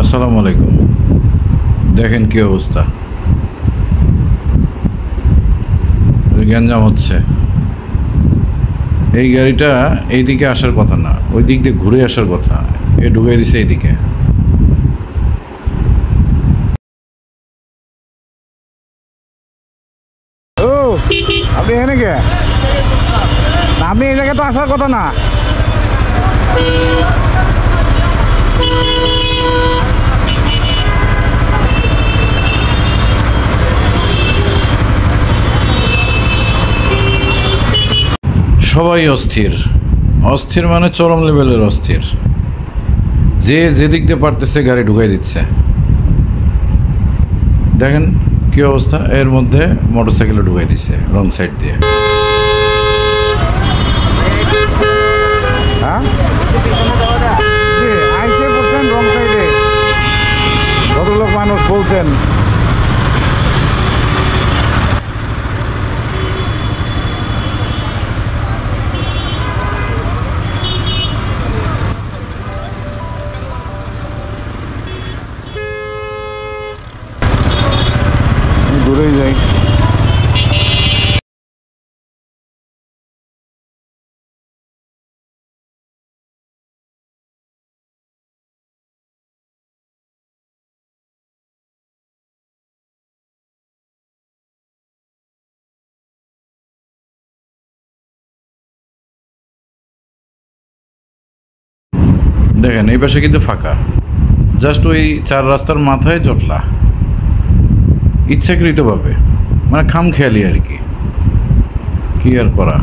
আসসালামু আলাইকুম। দেখেন কি অবস্থা, গ্যাঞ্জাম হচ্ছে। এই গাড়িটা এইদিকে আসার কথা না, ওই দিক দিয়ে ঘুরে আসার কথা, এ ঢুকে দিছে এইদিকে। ও আপনি এখানে কে? আপনি এই জায়গায় তো আসার কথা না। সবাই অস্থির, অস্থির মানে চরম লেভেলের অস্থির। যে যেদিক দিয়ে পারতেছে গাড়ি ঢুকাই দিচ্ছে। দেখেন কি অবস্থা, এর মধ্যে মোটরসাইকেলে ঢুকাই দিচ্ছে রং সাইড দিয়ে। আইসে পড়ছেন রং সাইডে, ভদ্রলোক মানুষ বলছেন। দূরেই যাই। দেখেন এই পাশে কিন্তু ফাঁকা, জাস্ট ওই চার রাস্তার মাথায় জটলা, ইচ্ছাকৃতভাবে, মানে খামখেয়ালি আর কি আর করা।